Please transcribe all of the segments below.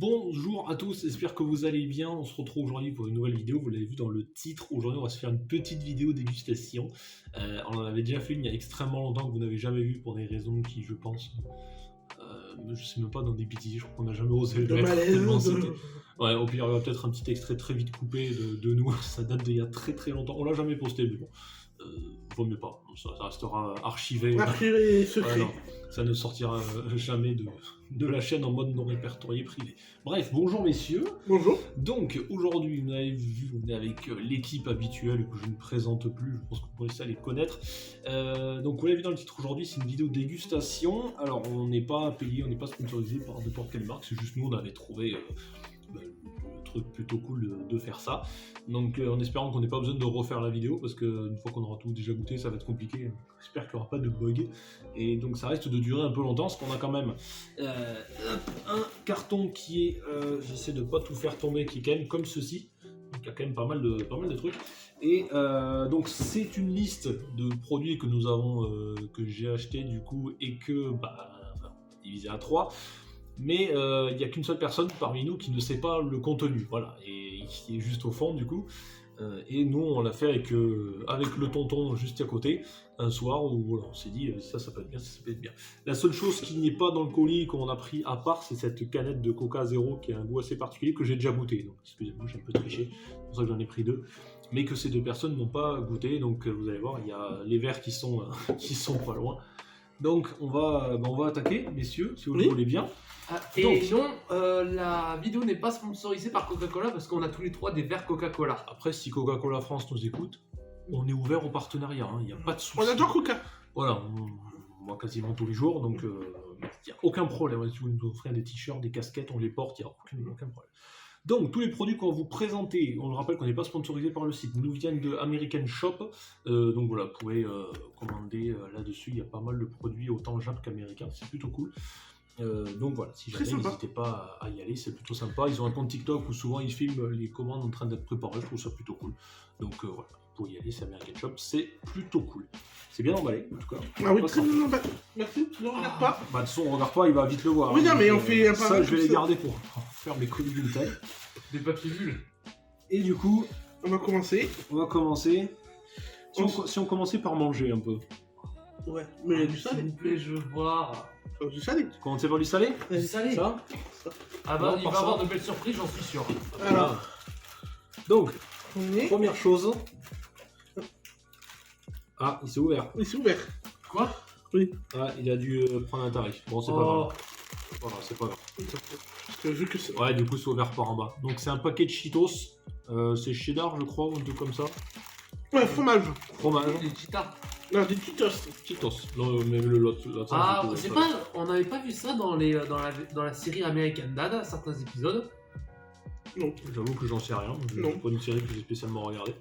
Bonjour à tous, j'espère que vous allez bien. On se retrouve aujourd'hui pour une nouvelle vidéo. Vous l'avez vu dans le titre. Aujourd'hui, on va se faire une petite vidéo dégustation. On en avait déjà fait une il y a extrêmement longtemps que vous n'avez jamais vu pour des raisons qui, je pense, je sais même pas, dans des bêtises. Je crois qu'on n'a jamais osé le mettre. Ouais, au pire, il y aura peut-être un petit extrait très vite coupé de nous. Ça date d'il y a très très longtemps. On l'a jamais posté, mais bon. Vaut mieux pas, ça restera archivé. Archivé secret. Ouais, ça ne sortira jamais de la chaîne en mode non répertorié privé. Bref, bonjour messieurs. Bonjour. Donc aujourd'hui, vous avez vu, on est avec l'équipe habituelle que je ne présente plus, je pense que vous connaissez à les connaître. Donc vous l'avez vu dans le titre aujourd'hui, c'est une vidéo dégustation. Alors on n'est pas payé, on n'est pas sponsorisé par n'importe quelle marque, c'est juste nous on avait trouvé le truc plutôt cool de faire ça. Donc en espérant qu'on n'ait pas besoin de refaire la vidéo, parce qu'une fois qu'on aura tout déjà goûté, ça va être compliqué. J'espère qu'il n'y aura pas de bug. Et donc ça risque de durer un peu longtemps, parce qu'on a quand même un carton qui est, j'essaie de ne pas tout faire tomber, qui est quand même comme ceci. Donc il y a quand même pas mal de trucs. Et donc c'est une liste de produits que nous avons, que j'ai acheté du coup, et que divisé à 3. Mais il n'y a qu'une seule personne parmi nous qui ne sait pas le contenu, voilà, et qui est juste au fond du coup. Et nous on l'a fait avec le tonton juste à côté, un soir où voilà, on s'est dit ça peut être bien, ça peut être bien. La seule chose qui n'est pas dans le colis qu'on a pris à part, c'est cette canette de Coca Zéro qui a un goût assez particulier que j'ai déjà goûté. Donc excusez-moi, j'ai un peu triché, c'est pour ça que j'en ai pris 2. Mais que ces 2 personnes n'ont pas goûté, donc vous allez voir, il y a les verres qui sont pas loin. Donc on va attaquer, messieurs, si vous le voulez bien. Et donc, la vidéo n'est pas sponsorisée par Coca-Cola parce qu'on a tous les 3 des verres Coca-Cola. Après, si Coca-Cola France nous écoute, on est ouvert au partenariat, il n'y a pas de souci. On adore Coca. Voilà, on voit quasiment tous les jours, donc il n'y a aucun problème. Si vous nous offrez des t-shirts, des casquettes, on les porte, il n'y a aucun problème. Donc, tous les produits qu'on va vous présenter, on le rappelle qu'on n'est pas sponsorisé par le site, nous viennent de American Shop. Donc voilà, vous pouvez commander là-dessus, il y a pas mal de produits autant Jap qu'américains, c'est plutôt cool. Donc voilà, si jamais, n'hésitez pas à y aller, c'est plutôt sympa. Ils ont un compte TikTok où souvent ils filment les commandes en train d'être préparées, je trouve ça plutôt cool. Donc voilà, pour y aller, c'est American Shop, c'est plutôt cool. C'est bien emballé, en tout cas. Ah oui, très bien emballé. Merci, ne regarde pas. Bah de toute façon, on regarde pas, il va vite le voir. Oui, non, mais on fait un peu. Ça, je vais les garder pour faire mes colis d'une taille. Des papiers bulles. Et du coup, on va commencer. Si on commençait par manger un peu. Ouais, mais il y a du salé. S'il vous plaît, je veux voir. Du salé. Commencer par du salé. Du salé. Ça. Ah bah, il va y avoir de belles surprises, j'en suis sûr. Alors. Donc, première chose. Ah, il s'est ouvert. Il s'est ouvert. Quoi? Oui. Ah, il a dû prendre un tarif. Bon, c'est pas grave. Voilà, c'est pas grave. Parce que vu que c'est... Ouais, du coup, c'est ouvert par en bas. Donc, c'est un paquet de Cheetos. C'est cheddar, je crois, ou un truc comme ça. Ouais, fromage. Fromage. Des cheetas. Non, des Cheetos. Cheetos. Non, mais l'autre. Ah, c'est pas... On n'avait pas vu ça dans la série American Dad, certains épisodes. Non. J'avoue que j'en sais rien. C'est pas une série que j'ai spécialement regardée.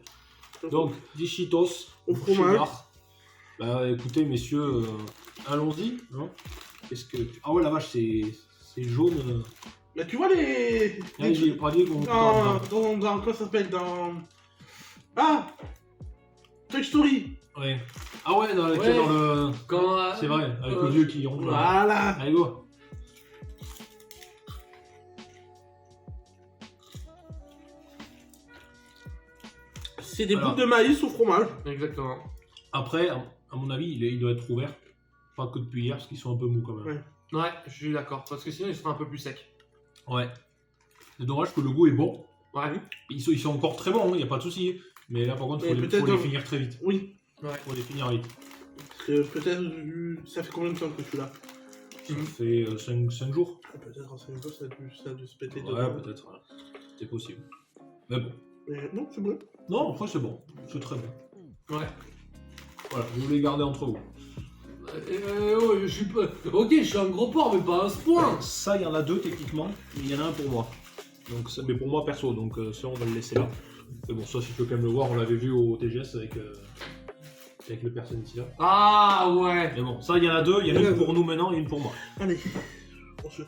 Donc, des Cheetos. Au fromage. Cheddar. Bah, écoutez, messieurs, allons-y. Hein. Qu'est-ce que... Ah ouais, la vache, c'est jaune. Bah, tu vois les... Ah, j'ai pas dit qu'on... Dans quoi ça s'appelle? Dans... Ah, Toy Story. Ouais. Ah ouais, dans le... C'est vrai, avec le vieux qui ronfle. Voilà. Allez, go. C'est des boules de maïs au fromage. Exactement. Après, à mon avis, il doit être ouvert. Pas que depuis hier, parce qu'ils sont un peu mous quand même. Ouais, je suis d'accord. Parce que sinon, il sera un peu plus sec. Ouais. C'est dommage que le goût est bon. Ouais. Ils sont encore très bons, il n'y a pas de souci. Mais là, par contre, il faut les finir très vite. Oui. Ouais. Faut les finir vite. Parce que peut-être... Ça fait combien de temps que tu l'as? Ça fait 5 jours. Peut-être en 5 jours, ça a dû se péter. Ouais, peut-être. Ouais. C'est possible. Mais bon. Mais non, c'est bon. Non, après, c'est bon. C'est très bon. Ouais. Voilà, vous les gardez entre vous. Ouais, je suis pas... Ok, je suis un gros porc, mais pas à ce point. Ça, il y en a 2 techniquement, mais il y en a un pour moi. Donc, mais pour moi perso, donc ça, on va le laisser là. Mais bon, ça, si tu peux quand même le voir, on l'avait vu au TGS avec le personne ici là. Ah ouais. Mais bon, ça, il y en a 2, il y en a une pour nous maintenant et une pour moi. Allez, on se...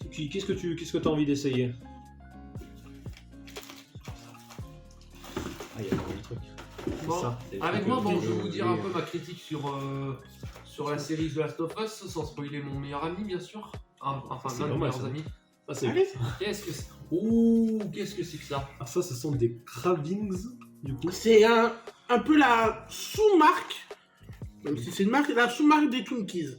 Qu'est-ce que tu as envie d'essayer? Ah, il y a un truc. Bon, ça, avec moi, bon, je vais vous dire un peu ma critique sur la série The Last of Us, sans spoiler mon meilleur ami, bien sûr. Enfin, C'est l'un de pas mes mal, meilleurs ça. amis. Ah, c'est Allez. Qu'est-ce que c'est? Ouh, qu'est-ce que c'est que ça? Ah, ça, ce sont des cravings, du coup. C'est un peu la sous-marque, même si c'est une marque, la sous-marque des Twinkies.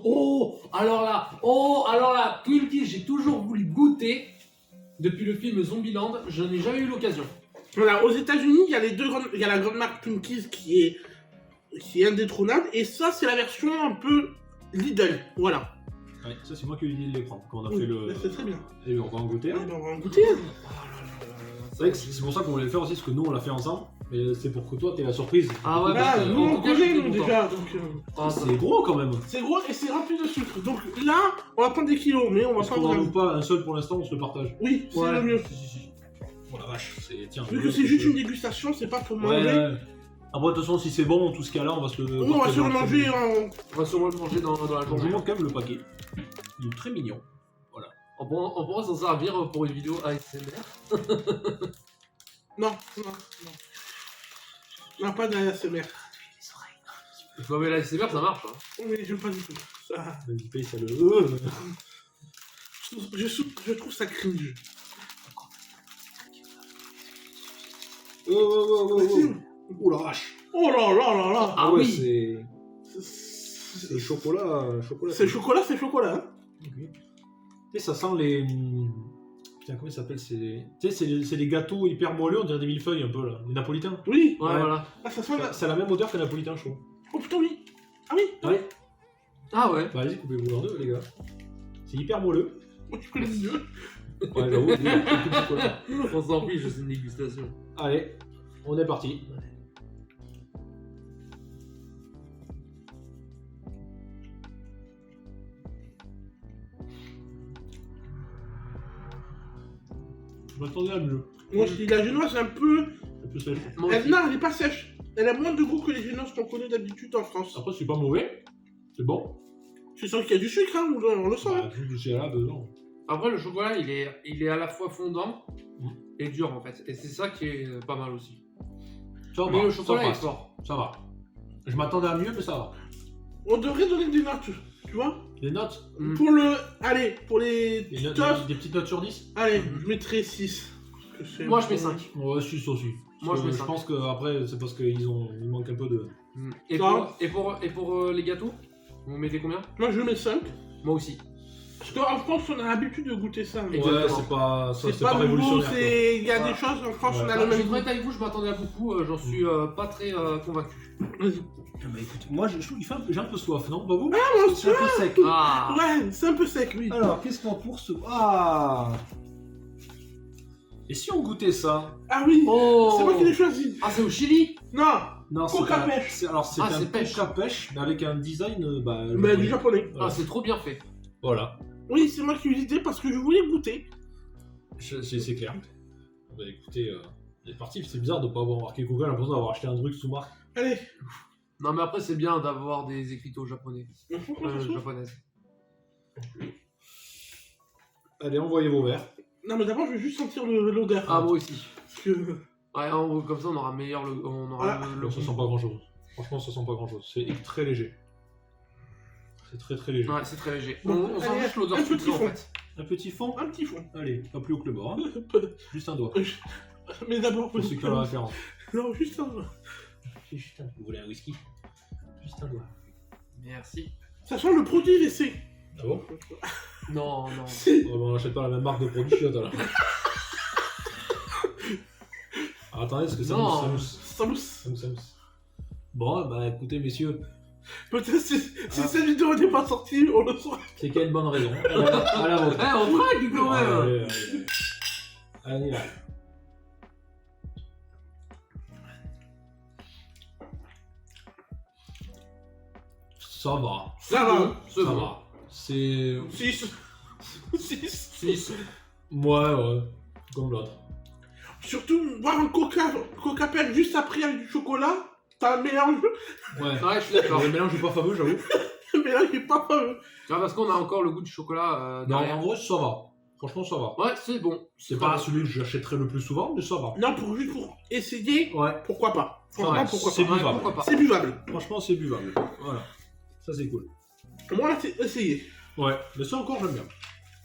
Oh, alors là, Twinkies, j'ai toujours voulu goûter depuis le film Zombieland, je n'ai jamais eu l'occasion. Voilà, aux États-Unis, il y a la grande marque Twinkies qui est indétrônable, et ça, c'est la version un peu Lidl. Voilà. Ouais, ça, c'est moi qui ai eu l'idée de les prendre quand on a Oui, fait le. c'est très bien. Et on va en goûter. Eh Hein. ben, on va en goûter. C'est vrai que c'est pour ça qu'on voulait le faire aussi, parce que nous, on l'a fait ensemble. Mais c'est pour que toi, t'aies la surprise. Ah ouais, Ah, parce que, nous, en on tout cas, connaît, j'étais nous, content. déjà. Donc, Ah, ça- C'est gros quand même. c'est gros et c'est rempli de sucre. Donc là, on va prendre des kilos, mais on va Parce pas qu'on n'en vraiment. ouvre pas un seul pour l'instant, on se le partage. Oui, c'est Ouais. le mieux. Si. Oh la vache, c'est. Tiens. Vu que c'est juste une dégustation, c'est pas pour Ouais, manger. ouais. Après, de toute façon, si c'est bon, tout ce cas-là, on va se le. Nous, on va se le manger en. On va sûrement le manger dans la Je vous journée. montre quand même le paquet. Il est très mignon. On pourra s'en servir pour une vidéo ASMR. Non. Non, pas de la SMR. Non mais l'ASMR ça marche. Hein. Mais j'aime pas du tout. Ça... Vas-y, paye ça le. Je trouve ça cringe. Oh la vache. Oh là là là là. Ah ouais, oui. c'est chocolat. C'est chocolat, c'est chocolat. Hein. Ok. Tu sais, ça sent les. Putain, comment ça s'appelle? Tu sais, c'est les gâteaux hyper moelleux, on dirait des millefeuilles un peu là. Les napolitains. Oui. Ouais, voilà. Ah, ça sent la... C'est la même odeur que les napolitains, je trouve. Oh putain, oui. Ah oui. Ouais. Ah ouais. Bah, allez-y, coupez-vous en deux, les gars. C'est hyper moelleux. Moi, tu connais mieux. Ouais, j'avoue, il y a beaucoup de chocolat. On s'en fiche, c'est une dégustation. Allez, on est parti. Je m'attendais à mieux. Moi, je dis la génoise, c'est un peu. C'est plus sèche. Moi Elle, aussi. non, elle est pas sèche. Elle a moins de goût que les génoises qu'on connaît d'habitude en France. Après, c'est pas mauvais. C'est bon. Tu sens qu'il y a du sucre, hein, on le sent. Bah, tout du CLA dedans. Après le chocolat il est à la fois fondant Mm. et dur en fait. Et c'est ça qui est pas mal aussi. Ça Mais va, le ça chocolat est passe. fort. Ça va. Je m'attendais à mieux, mais ça va. On devrait donner des notes, tu vois. Les notes Mm. Pour le. Allez, pour les. des, notes- stuff, des petites notes sur 10. allez, Mhm. je mettrai 6. Moi je mets 5. Ouais, 6 aussi. Moi, je mets je cinq. pense qu'après, c'est parce qu'il manque un peu de. Et Ça pour les gâteaux, vous mettez combien? Moi, je mets 5. Moi aussi. Parce qu'en France, on a l'habitude de goûter ça. mais Exactement. Ouais, c'est pas, ça, C'est pas nouveau, révolutionnaire. quoi. c'est. Il y a Voilà. des choses en France, Ouais. on a Ah, le je vais même être goût. honnête avec vous, je m'attendais à beaucoup, j'en suis pas très convaincu. Vas-y. Ah bah écoute, moi je trouve qu'il j'ai un peu soif, non? Pas vous? moi C'est un peu sec. Ah Ouais, c'est un peu sec, oui. Alors, qu'est-ce qu'on a pour ce. Ah! Et si on goûtait ça? Ah oui, Oh c'est moi qui l'ai choisi. Ah c'est au Chili? Non, Non, Coca un- pêche. Alors, c'est Ah, un c'est pêche. Coca pêche, mais avec un design. mais du japonais. Voilà. Ah c'est trop bien fait. Voilà. Oui, c'est moi qui ai eu l'idée parce que je voulais goûter. C'est clair. Bah écoutez, c'est parti, c'est bizarre de pas avoir marqué Coca, j'ai l'impression d'avoir acheté un truc sous marque. Allez. Non mais après c'est bien d'avoir des écriteaux japonais. Japonaises. Allez, envoyez vos verres. Non, mais d'abord, je vais juste sentir l'odeur. Ah moi aussi. Parce que... Ouais, comme ça on aura meilleur on aura Ah. le Ça sent pas grand chose. Franchement, ça sent pas grand chose. C'est très léger. C'est très léger. Ouais, c'est très léger. Bon, On sent allez, juste l'odeur un sucrée petit en fond. fait. Un petit fond. Un petit fond. Allez, pas plus haut que le bras. Hein. Juste un doigt. Mais d'abord, Pour ceux qui ont la référence. Non, juste un doigt. Juste un. Vous voulez un whisky? Juste un doigt. Merci. Ça sent le produit laissé. Ah bon? Non, non. C'est... Oh, bah, on n'achète pas la même marque de produit chiottes alors. Ah, attendez, parce que ça Non. mousse, ça mousse. Ça mousse. Ça mousse, ça mousse. Bon, bah écoutez, messieurs, Peut-être si cette vidéo n'est pas sortie, on le saura. c'est qu'il y a une bonne raison. À la vôtre. Eh, on traque quand même. Allez, allez. Allez, là. Ça va. Ça va. C'est Ça bon. va. C'est. 6. 6. 6. Ouais. Comme l'autre. Surtout, boire un Coca Pelle juste après avec du chocolat, t'as un mélange. Ouais. Ouais, je suis d'accord. Le mélange est pas fameux, j'avoue. Le mélange est pas fameux. Ah, parce qu'on a encore le goût du chocolat Non, derrière. en gros, ça va. Franchement, ça va. Ouais, c'est bon. C'est pas celui que j'achèterais le plus souvent, mais ça va. Non, juste pour essayer, Ouais. pourquoi pas. Franchement, Ouais, pourquoi c'est pas. buvable. Pourquoi pas. C'est buvable. Franchement, c'est buvable. Voilà. Ça, c'est cool. Moi, là, c'est essayer. Ouais, mais ça encore j'aime bien.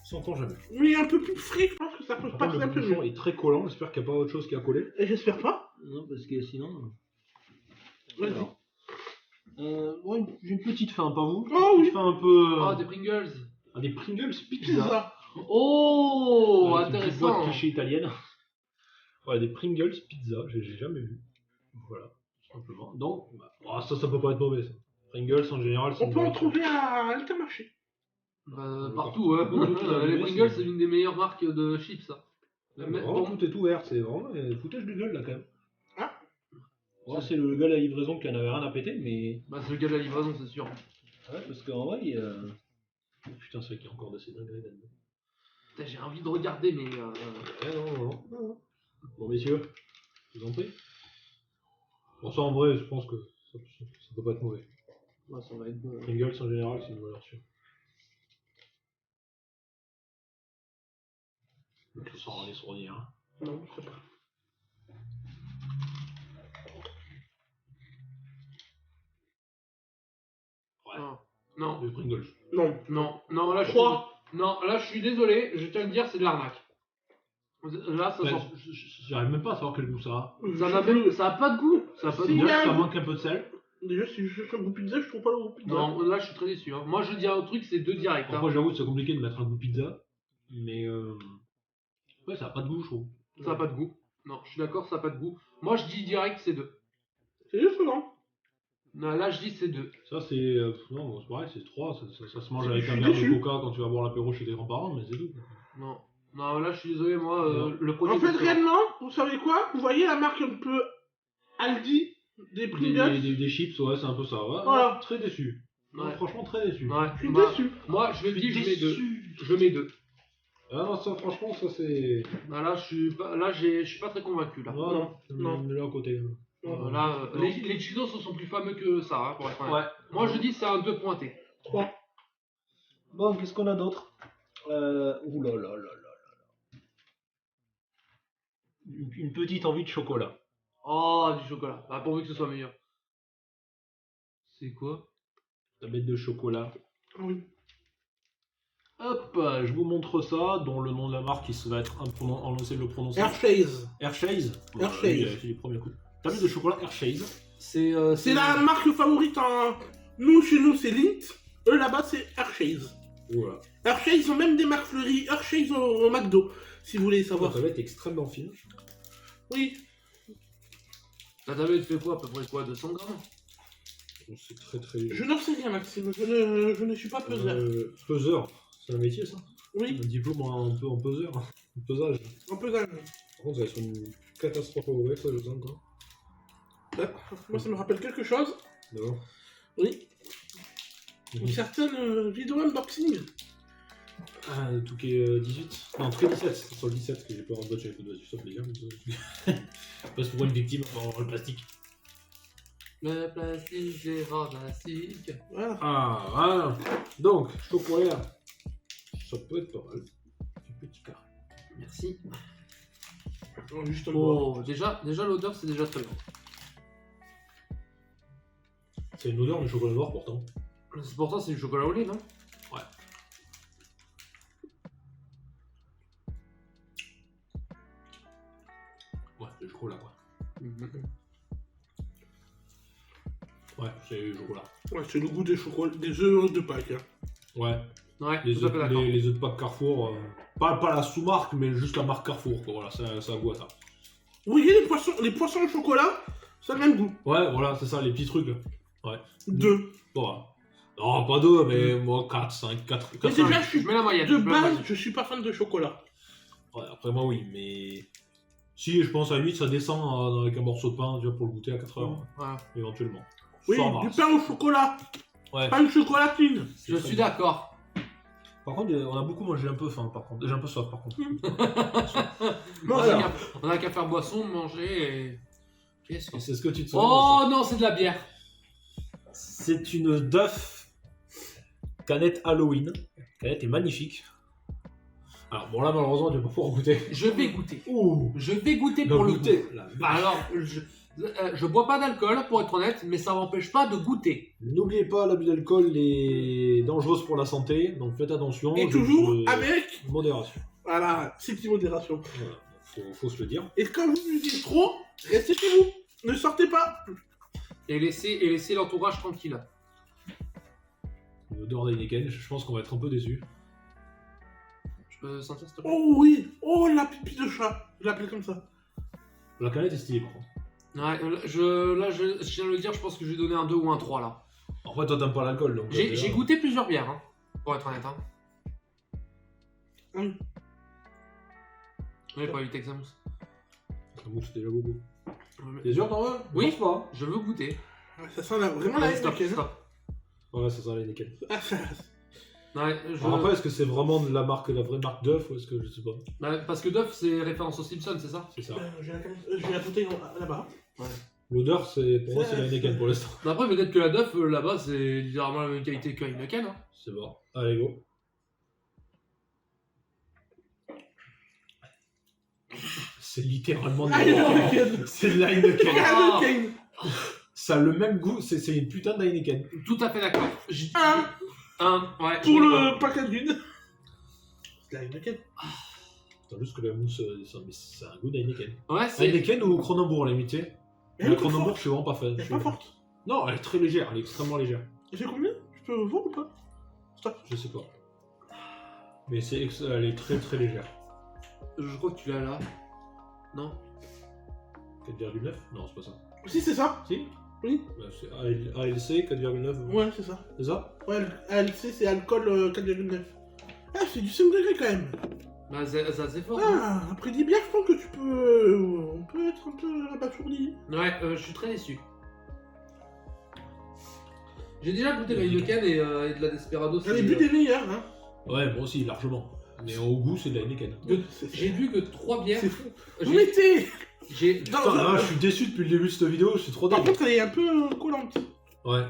Ça encore j'aime bien. Mais un peu plus frais, je pense que ça peut Par passer contre, un le peu bouchon mieux. est très collant, j'espère qu'il n'y a pas autre chose qui a collé. Et j'espère pas. Non, parce que sinon... Vas-y. Alors. Ouais, j'ai une petite faim, pas vous? Oh oui. Une faim un peu... Oh, des Pringles. Ah, des Pringles pizza. Pizza. Oh, Avec une petite boîte intéressant. cliché italienne. Ouais, des Pringles pizza, j'ai jamais vu. Voilà, tout simplement. Donc, bah, ça peut pas être mauvais ça. Pringles en général, c'est On une peut en bonne trouver à Intermarché. Bah, partout, hein. Partout, tout à Les fait, Pringles, c'est- c'est l'une des meilleures marques de chips, ça. Mais Vraiment, bon, tout est ouvert, c'est vraiment foutage de gueule là quand même. Ah. Ouais, c'est le gars de la livraison qui en avait rien à péter, mais. bah, c'est le gars de la livraison, c'est sûr. Ouais, parce qu'en vrai, oh, putain, c'est vrai qu'il y a encore de ces dingueries là-dedans. Putain, j'ai envie de regarder, mais. Non. Bon, messieurs, je vous en prie. Bon, ça en vrai, je pense que ça peut pas être mauvais. Ouais, ça va être bon. Pringles en général, c'est une valeur sûre. Donc, sans aller sourire. Hein. Non, je sais pas. Ouais, Non, les Pringles. Non. là, je suis... Trois. Non, là, je suis désolé, je tiens à le dire, c'est de l'arnaque. Là, ça Ouais, sent. j'arrive même pas à savoir quel goût ça a. Ça a pas de goût. Ça a pas de Si, goût. y a Déjà, un ça goût. manque un peu de sel. Déjà, si je fais un goût pizza, je trouve pas le goût pizza. Non, là, je suis très déçu. Hein. Moi, je dis un truc, c'est 2 directs. Hein. Après, j'avoue, c'est compliqué de mettre un goût pizza. Mais ouais, ça a pas de goût, je trouve. Ça a pas de goût. Non, je suis d'accord, ça a pas de goût. Moi, je dis direct, c'est 2. C'est juste non. Non, là, je dis c'est 2. Ça, c'est. Non, bon, c'est pareil, c'est 3. Ça se mange Je avec suis un verre de déçu. coca quand tu vas boire l'apéro chez tes grands-parents, mais c'est tout. Non. Non, là, je suis désolé, moi, Non. le produit. En fait, c'est- réellement, vous savez quoi? Vous voyez la marque un peu Aldi des Pringles? Des chips, ouais, c'est un peu ça. Ouais, Voilà. ouais, très déçu. Non, Ouais. franchement, très déçu. Ouais. Je suis Bah, déçu. moi, je vais Je dire, suis je mets 2. déçu. Je mets 2. Ah non, ça, franchement, ça c'est. Bah, là, je suis pas très convaincu, là. Non. Mets-le à côté. Là, les Cheetos sont plus fameux que ça, hein, pour être honnête. Ouais. Moi, je dis c'est un 2 pointé. 3. Bon, qu'est-ce qu'on a d'autre ouh là là là là. Une petite envie de chocolat. Oh, du chocolat. Bah, pourvu que ce soit meilleur. C'est quoi? Tablette de chocolat. Oui. Hop, je vous montre ça, dont le nom de la marque, il va être on essaie de le prononcer. Hershey's. Hershey's. Hershey's. Oui, c'est les premiers coups. Tablette de chocolat Hershey's. C'est la marque favorite en. Nous, chez nous, c'est Lindt. Eux, là-bas, c'est Hershey's. Voilà. Hershey's, ils ont même des marques fleuries. Hershey's au McDo, si vous voulez La savoir. tablette est extrêmement fine. Oui. La tablette fait quoi? À peu près quoi? 200 grammes? C'est très très léger. Je n'en sais rien, Maxime. Je ne suis pas peseur. Peseur. C'est un métier ça. Oui, Un diplôme un peu en peseur. En pesage. un pesage. Par contre, ça va être une catastrophe à ouvrir, ça je sens quoi. Moi, ça me rappelle quelque chose. D'accord. Oui. Une certaine vidéo unboxing. Ah, tout qui est 18. Non, tout qui est 17. C'est sur le 17 que j'ai peur en botch avec le doigt, ça plaisir. Parce pour une victime, on va avoir le plastique. Le plastique, c'est fantastique. Voilà. Ah, voilà. Donc, chocolat. Ça peut être pas mal. Un petit carré. Merci. Justement. Oh, déjà l'odeur, c'est déjà très bon. C'est une odeur de chocolat noir pourtant. Pourtant, c'est du chocolat au lait, non? Ouais. Ouais, c'est du chocolat quoi. Ouais, c'est du chocolat. Ouais, c'est le goût des chocolats, des œufs de Pâques. Hein. Ouais, Ouais, les tout à fait d'accord. œufs de Pâques Carrefour. Pas la sous-marque, mais juste la marque Carrefour quoi. Voilà, ça a goût à ça. Vous voyez les poissons au chocolat, ça a le même goût. Ouais, voilà, c'est ça, les petits trucs là. Ouais. 2. Voilà. Non, pas 2, mais moi 4, 5, 4, Mais 4, déjà, 5. je suis Je mets la moyenne. de je mets la base, moyenne. je suis pas fan de chocolat. Ouais, après moi oui, mais... Si, je pense à 8, ça descend avec un morceau de pain, tu vois, pour le goûter à 4 heures, Voilà. éventuellement. Oui, Ça du marche. pain au chocolat, Ouais. pas une chocolatine. Je suis d'accord. Par contre, on a beaucoup mangé un peu faim, par contre. J'ai un peu soif, par contre. Moi, Alors. ça. On a qu'à faire boisson, manger et. Qu'est-ce que c'est? C'est ce que tu te souviens. Oh non, c'est de la bière. C'est une Duff canette Halloween. La canette est magnifique. Alors, bon, là, malheureusement, tu vas pas pouvoir goûter. Je vais goûter. Ouh. Je vais goûter Donc, pour le goûter. goût. La Bah alors, Je bois pas d'alcool, pour être honnête, mais ça m'empêche pas de goûter. N'oubliez pas, l'abus d'alcool est dangereux pour la santé, donc faites attention. Et toujours avec... modération. Voilà, c'est une modération. Voilà. Faut se le dire. Et quand vous buvez trop, restez chez vous. Ne sortez pas. Et laissez l'entourage tranquille. L'odeur d'Heineken, je pense qu'on va être un peu déçus. Je peux sentir s'il te plaît? Oh oui, oh la pipi de chat. Je l'appelle comme ça. La canette est stylée par contre. Ouais, je tiens à le dire, je pense que je vais donner un 2 ou un 3 là. En fait, toi t'aimes pas l'alcool donc. J'ai goûté plusieurs bières, hein, pour être honnête. Hein. J'ai pas eu Texamus. Ça mousse déjà beaucoup. T'es sûr t'en veux? Oui. Je pense pas. Je veux goûter. Ouais, ça sent vraiment la Stop, Heineken. stop. Ouais, ça sent l'Heineken. Ah, ça- Ouais, Alors après, est-ce que c'est vraiment de la vraie marque Duff ou est-ce que je sais pas? Ouais, parce que Duff, c'est référence aux Simpsons, c'est ça? C'est ça. J'ai la bouteille là-bas. L'odeur, c'est pour moi, c'est C'est- l'Heineken pour l'instant. Mais après, peut-être que la Duff, là-bas, c'est littéralement la même qualité que Heineken. Hein. C'est bon. Allez, go. C'est littéralement de Ah, l'Heineken. C'est de l'Heineken. Ah. Heineken. Ça a le même goût, c'est une putain d'Heineken. Tout à fait d'accord. Un Ouais. pour le paquet d'une. C'est la Heineken. Attends juste que la mousse, c'est un goût d'Heineken. Ouais, c'est. Heineken ou Kronenbourg, à la limite. Elle La est pas Kronenbourg, forte. je suis vraiment pas fan. Elle est pas forte. Non, elle est très légère, elle est extrêmement légère. J'ai combien? Je peux voir ou pas? Stop. Je sais pas. Mais elle est très très légère. Je crois que tu l'as là. Non? 4,9? Non, c'est pas ça. Si, c'est ça. Si? Oui. Bah, c'est ALC 4,9. Ouais, c'est ça. C'est ça? Ouais, ALC, c'est alcool 4,9. Ah, c'est du 5 degrés quand même. Bah, c'est assez fort. Hein. Ah, après 10 bières, je pense que tu peux. On peut être un peu abasourdi. Ouais, je suis très déçu. J'ai déjà goûté la Heineken et de la Desperado. J'en ai bu des meilleurs, hein. Ouais, moi aussi, largement. Mais au goût, c'est de la Heineken. J'ai bu que 3 bières. C'est fou. Vous J'ai. mettez. j'ai- Non, Putain, là, je suis déçu depuis le début de cette vidéo, je suis trop Par déçu. contre, elle est un peu collante. Ouais.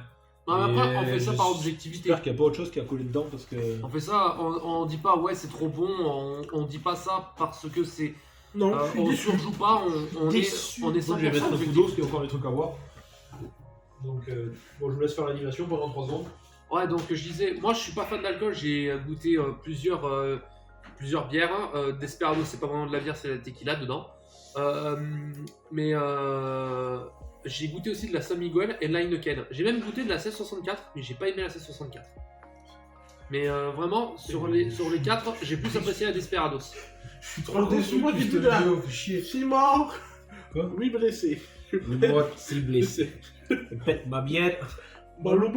Non, mais après, on fait ça je- par objectivité. J'espère qu'il n'y a pas autre chose qui a collé dedans parce que. On fait ça, on dit pas ouais c'est trop bon, on dit pas ça parce que c'est. Non, je suis On déçu. surjoue pas, on est Moi, je 100% vais mettre un coup objectif. d'eau parce qu'il y a encore des trucs à voir. Donc, bon, je vous laisse faire l'animation pendant 3 secondes. Ouais, donc je disais, moi je suis pas fan d'alcool, j'ai goûté plusieurs bières. Hein. Desperado, c'est pas vraiment de la bière, c'est la tequila dedans. Mais j'ai goûté aussi de la San Miguel et de la Heineken. J'ai même goûté de la 1664, mais j'ai pas aimé la 1664. Mais vraiment, sur les 4, j'ai plus apprécié la Desperados. Je suis trop déçu moi, depuis là. chier. 6 morts. Quoi 8 blessés. Moi, c'est blessé. Pète ma bière. Balou.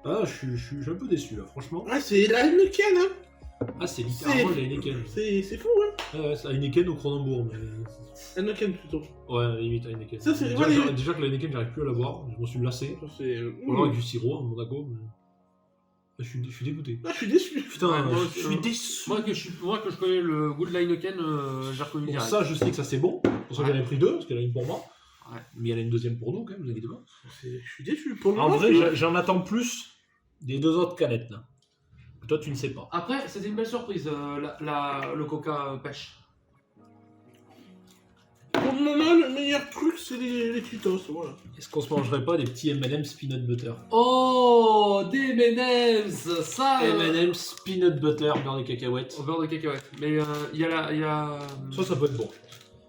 Ah, je suis un peu déçu là, franchement. Ah, c'est la Heineken, hein. Ah, c'est littéralement la Heineken. C'est fou, hein. Ouais, c'est Heineken ou Kronenbourg, mais. Heineken plutôt. Ouais, limite Heineken. Ça, c'est- déjà, ouais, déjà que la Heineken, j'arrive plus à la boire, je m'en suis lassé. Ça, c'est. Ou alors avec du sirop à Monaco. Mais... Ah, je suis dégoûté. Ah, je suis déçu. Putain, Ouais, moi, je suis déçu. Moi que je connais le goût de la Heineken, j'ai reconnu Pour direct. ça, je sais que ça c'est bon. Pour ça, Ouais. j'en ai pris 2, parce qu'il y en a une pour moi. Ouais. Mais il y en a une deuxième pour nous, quand même, vous inquiétez pas. Je suis déçu. Pour le En moment, vrai, je- j'en attends plus des 2 autres canettes là. Que toi, tu ne sais pas. Après, c'était une belle surprise, le Coca pêche. pour le moment, le meilleur truc, c'est les Cheetos, voilà. Est-ce qu'on se mangerait pas des petits M&M's peanut butter? Oh, des M&M's, ça. M&M's peanut butter, beurre de cacahuètes. Au beurre de cacahuète. Mais il y a. Ça peut être bon.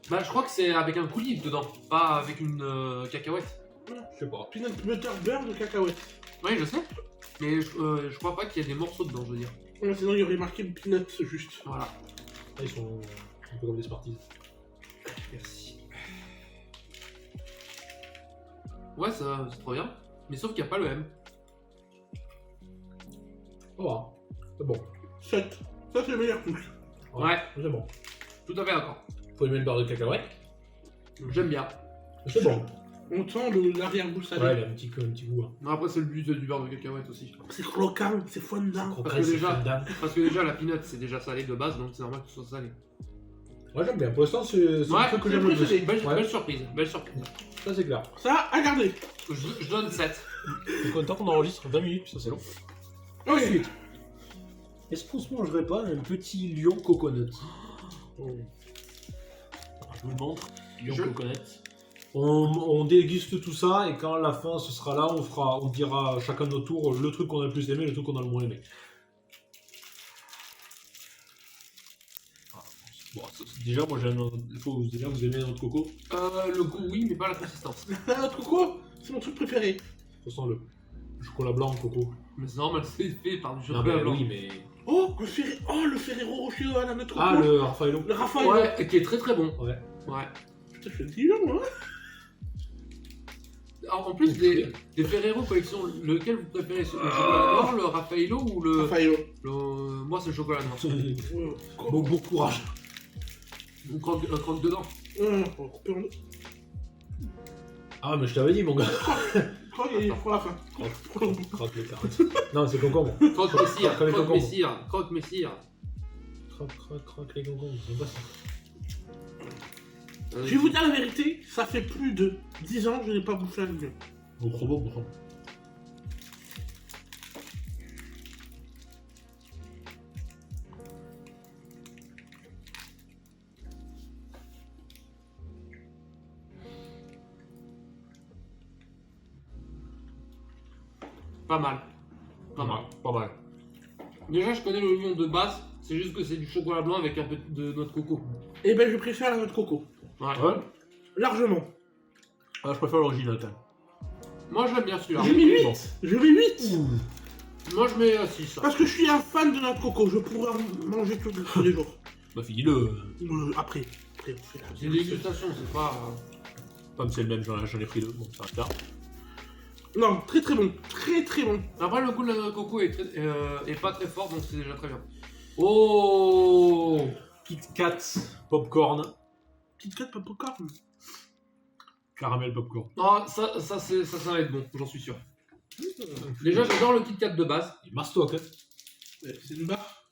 Bah, je crois que c'est avec un coulis dedans, pas avec une cacahuète. Je sais pas. Peanut butter beurre de cacahuète. Oui, je sais. Mais je crois pas qu'il y ait des morceaux dedans, je veux dire. Ouais, sinon, il y aurait marqué peanut juste. Voilà. Là, ils sont un peu comme des Smarties. Merci. Ouais, ça, c'est trop bien. Mais sauf qu'il n'y a pas le M. Oh, c'est bon. 7. Ça, c'est le meilleur truc. Ouais. C'est bon. Tout à fait d'accord. Faut aimer le beurre de cacahuètes. J'aime bien. C'est bon. On sent l'arrière-goût salé. Ouais, il a un petit goût. Hein. Mais après, c'est le but du beurre de cacahuète aussi. C'est croquant, c'est fondant. Croquant, que c'est déjà- fondant. Parce que déjà, la peanut, c'est déjà salé de base, donc c'est normal que ce soit salé. Ouais, j'aime bien. Pour l'instant, c'est le truc que c'est j'aime le c'est plus. une belle, Ouais. belle surprise. Belle surprise. Ça, c'est clair. Ça, à garder. Je donne 7. Je suis content qu'on enregistre 20 minutes, ça c'est long. Ok. Ensuite, est-ce qu'on se mangerait pas un petit lion coconut? Je vous le montre. Lyon Coconut. On déguste tout ça et quand à la fin ce sera là, on dira chacun de notre tour le truc qu'on a le plus aimé, le truc qu'on a le moins aimé. Bon, déjà, moi j'aime. Il faut déjà vous aimez notre coco. Le goût, oui, mais pas la consistance. Notre coco, c'est mon truc préféré. De toute façon, le chocolat blanc, coco. Mais c'est normal, c'est fait par du Non, chocolat mais blanc. oui, mais. Oh, le Ferrero Rocher à la notre coco. Ah, le Raffaello. Le Raphaël. Ouais, qui est très très bon. Ouais. Ouais. Putain, je suis intelligent, moi. Alors, en plus des Ferrero collection, lequel vous préférez, le chocolat noir, le Raffaello ou le... Raphaël. Moi c'est le chocolat noir. Bon courage. On croque dedans. On va couper en deux. Ah, mais je t'avais dit, mon gars. Croque et pour la fin. Croque les carottes. Non, c'est concombre. Croque messire, Comme les croque concombres. messire, croque messire. Croque les concombres. C'est pas ça. Je vais vous dire la vérité, ça fait plus de 10 ans que je n'ai pas bouffé un lion. Bon, trop bon, bon. Pas mal. Pas mal. Pas mal. Déjà je connais le lion de base, c'est juste que c'est du chocolat blanc avec un peu de noix de coco. Eh ben, je préfère la noix de coco. Ouais. Ouais. Largement. Ah, je préfère l'original quand même. Moi j'aime bien celui-là. Je mets 8. Bon. Je mets 8. Moi je mets 6. Parce que je suis un fan de noix de coco. Je pourrais en manger tous les jours. Bah, finis-le. Après, on fait la C'est une dégustation, c'est pas... Comme c'est le même, j'en ai pris deux. Bon, ça reste là. Non, très très bon. Très très bon. Après le goût de la noix de coco est pas très fort, donc c'est déjà très bien. Oh, Kit Kat, popcorn, Kit Kat, pas popcorn. caramel popcorn. ah, ça va être bon, j'en suis sûr. Déjà j'adore le Kit Kat de base. Il mastoc, hein. C'est une barre.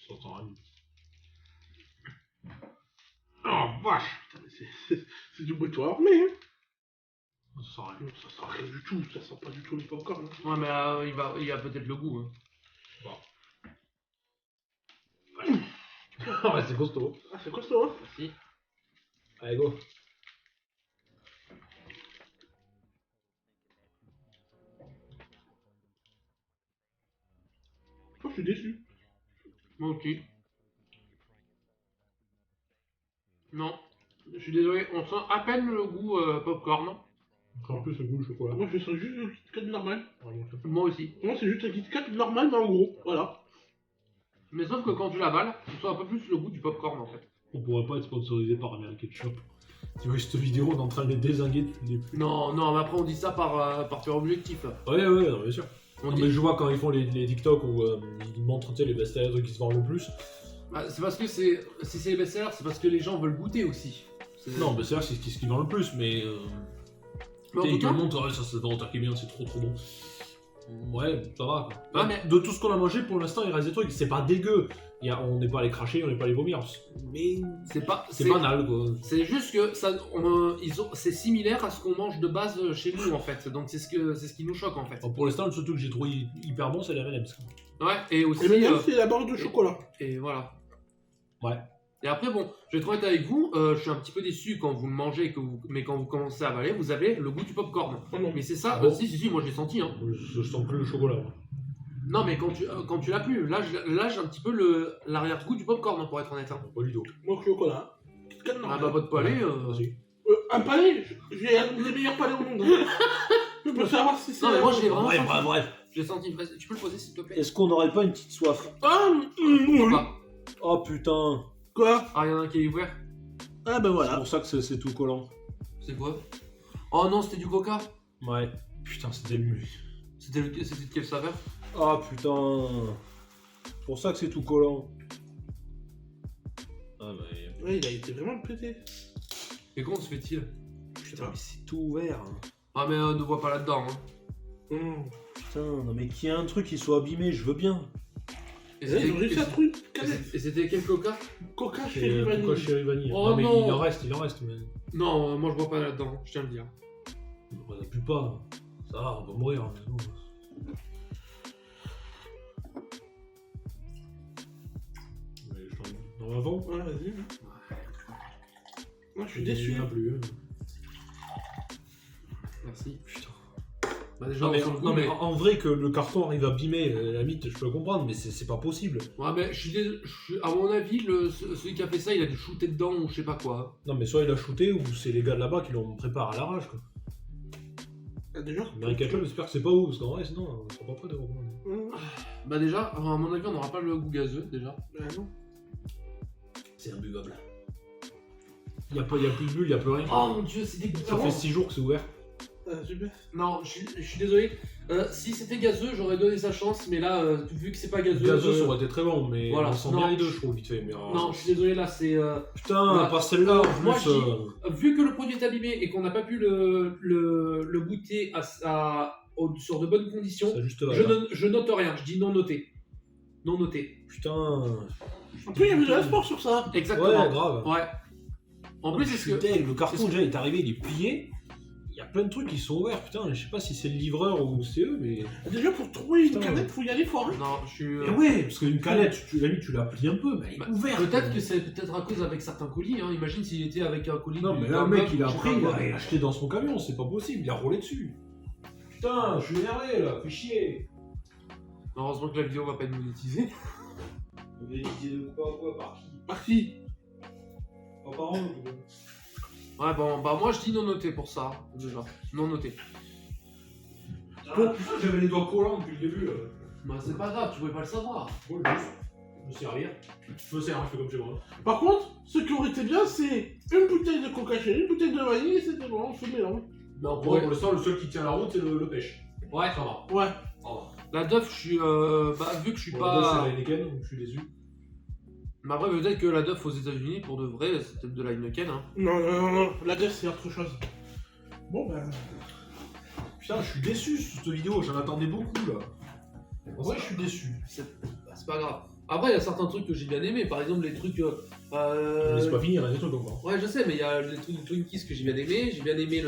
Ça sent rien. Oh vache. Putain, mais c'est du boitoir, mais... hein. Ça sent rien. Ça sent rien du tout. Ça sent pas du tout le popcorn. Hein. Ouais, mais il a peut-être le goût. Hein. Ah ouais, c'est costaud. Ah, c'est costaud, hein. Si. Allez, go. Oh, je suis déçu. Moi aussi. Non, je suis désolé, on sent à peine le goût popcorn. En plus, le goût du chocolat. Moi, je sens juste le Kit Kat normal. Moi aussi. Moi, c'est juste un Kit Kat normal, mais en gros. Voilà. Mais sauf que quand tu l'avales, tu sens un peu plus le goût du popcorn en fait. On pourrait pas être sponsorisé par American Ketchup. Tu vois, cette vidéo, on est en train de les dézinguer depuis le début. Non, non, mais après on dit ça par pur objectif. Ouais, non, bien sûr. On Non, dit... mais je vois quand ils font les TikTok où ils montrent tu sais, les best-sellers, les trucs qui se vendent le plus. Bah, c'est parce que si c'est les best-sellers, c'est parce que les gens veulent goûter aussi. Non, best-sellers, c'est ce qui vend le plus, mais. Mais en Ils tout te cas, le montrent, ouais, ça se vend très bien, c'est trop bon. Ouais, ça va. Quoi. Ouais, mais- De tout ce qu'on a mangé, pour l'instant, il reste des trucs. C'est pas dégueu. On n'est pas allé cracher, on n'est pas allé vomir. Mais c'est banal, quoi. C'est juste que c'est similaire à ce qu'on mange de base chez nous en fait. Donc c'est ce qui nous choque en fait. Bon, pour l'instant, le seul truc que j'ai trouvé hyper bon, c'est la M&M's. Ouais, et aussi. Et maintenant, c'est la barre de chocolat. Et voilà. Ouais. Et après, bon, je vais être honnête avec vous, je suis un petit peu déçu quand vous le mangez, mais quand vous commencez à avaler, vous avez le goût du popcorn. Oh non. Mais c'est ça, Ah bon si, moi je l'ai senti. Hein. Je sens plus le chocolat. Moi. Non, mais quand tu l'as plus, là j'ai un petit peu l'arrière-goût du popcorn, hein, pour être honnête. Hein. Pas du tout. Moi, chocolat. Kit Kat Ah normal. bah, votre palais. Vas-y. Un palais. J'ai un des meilleurs palais au monde. Hein. Je peux savoir si c'est... Non, mais moi je l'ai vraiment senti. Bref. Je l'ai senti. Vas-y, tu peux le poser s'il te plaît. Est-ce qu'on n'aurait pas une petite soif? Ah, Pourquoi pas. Oh putain. Quoi? Ah, il y en a un qui est ouvert. Ah, ben C'est voilà. pour ça que c'est tout collant. C'est quoi? Oh non, c'était du coca. Ouais. Putain, c'était le C'était de quelle saveur? Ah putain. C'est pour ça que c'est tout collant. Ah mais... Ouais, il a été vraiment pété. Et comment se fait-il? Putain, mais c'est tout ouvert. Ah, mais ne vois pas là-dedans. Hein. Putain, non mais qu'il y ait un truc qui soit abîmé, je veux bien. Et Ils ont réussi à trouver une canette. c'était quel coca? Coca C'est chez pourquoi Vanille. chéri vanille. Oh non mais non. il en reste, mais... Non, moi je bois pas là-dedans, je tiens à le dire. On n'a plus pas. Ça va, on va mourir. Non. Mais je t'en... Dans l'avant. Ouais, vas-y. Moi, je suis Il déçu. y en a plus. Merci. Putain. Bah, déjà, Non, mais, on s'en non, mais mais... en vrai, que le carton arrive abîmé, à la limite, je peux comprendre, mais c'est pas possible. Ouais, mais à mon avis, celui qui a fait ça, il a dû shooter dedans ou je sais pas quoi. Non, mais soit il a shooté, ou c'est les gars de là-bas qui l'ont préparé à l'arrache, quoi. Déjà American Club, j'espère que c'est pas où, parce qu'en vrai, sinon, on sera pas prêt de reprendre. Bah déjà, à mon avis, on n'aura pas le goût gazeux, déjà. Bah non. C'est imbuvable. Il y a plus de bulles, il y a plus rien. Oh mon dieu, c'est Ça dégoûtant. fait 6 jours que c'est ouvert. Super. Non, je suis désolé. Si c'était gazeux, j'aurais donné sa chance, mais là, vu que c'est pas gazeux... Gazeux, ça aurait été très bon, mais voilà. on sent Non, bien les deux, je trouve, vite fait. Mais, Non, je suis désolé, là, c'est... Putain, Là, pas celle-là, en moi, plus. je dis- vu que le produit est abîmé et qu'on n'a pas pu le goûter sur de bonnes conditions, C'est juste je note rien, je dis non noté. Non noté. Putain. En plus, il y avait de la sport sur ça. Exactement. Ouais, grave. Ouais. En plus, je c'est suis ce que... deg, le carton c'est ce déjà est arrivé, il est plié. Il y a plein de trucs qui sont ouverts, putain, je sais pas si c'est le livreur ou c'est eux, mais. Déjà, pour trouver une Putain. canette, faut y aller fort. Hein. Non, je suis... Et ouais, parce qu'une canette, tu la plies un peu, mais elle est Bah, ouverte. peut-être que c'est peut-être à cause avec certains colis, hein. Imagine s'il était avec un colis... Non, du mais là, le mec, il a je sais pris, pas il quoi. a acheté dans son camion, c'est pas possible, il a roulé dessus. Putain, je suis énervé là, fais chier. Heureusement que la vidéo va pas être monétisée. Mais quoi, par qui? Par qui? Pas par an, Ouais, bon, bah moi je dis non noté pour ça, déjà. Non noté. Bon, putain, j'avais les doigts collants depuis le début là. Bah c'est pas grave, tu pouvais pas le savoir. Bon, juste, je me servir. Je me sers, je fais comme chez moi. Par contre, ce qui aurait été bien, c'est une bouteille de coca chez une bouteille de vanille et c'était bon, on se mélange. Mais on Pour pourrait... l'instant, le seul qui tient la route, c'est le pêche. Ouais. Ça va. Ouais. Ça va. La Duff, je suis... bah vu que je suis Bon, pas... c'est la Heineken, donc je suis déçu. Mais après peut-être que la Duff aux États-Unis pour de vrai, c'est peut-être de la Heineken, hein. Non, la Duff, c'est autre chose. Bon, ben. Putain, je suis déçu sur cette vidéo, j'en attendais beaucoup là. En vrai, je suis déçu. C'est pas grave. Après, il y a certains trucs que j'ai bien aimés, par exemple les trucs... Mais c'est pas fini, il y a des trucs encore. Ouais, je sais, mais il y a les trucs de Twinkies que j'ai bien aimé. J'ai bien aimé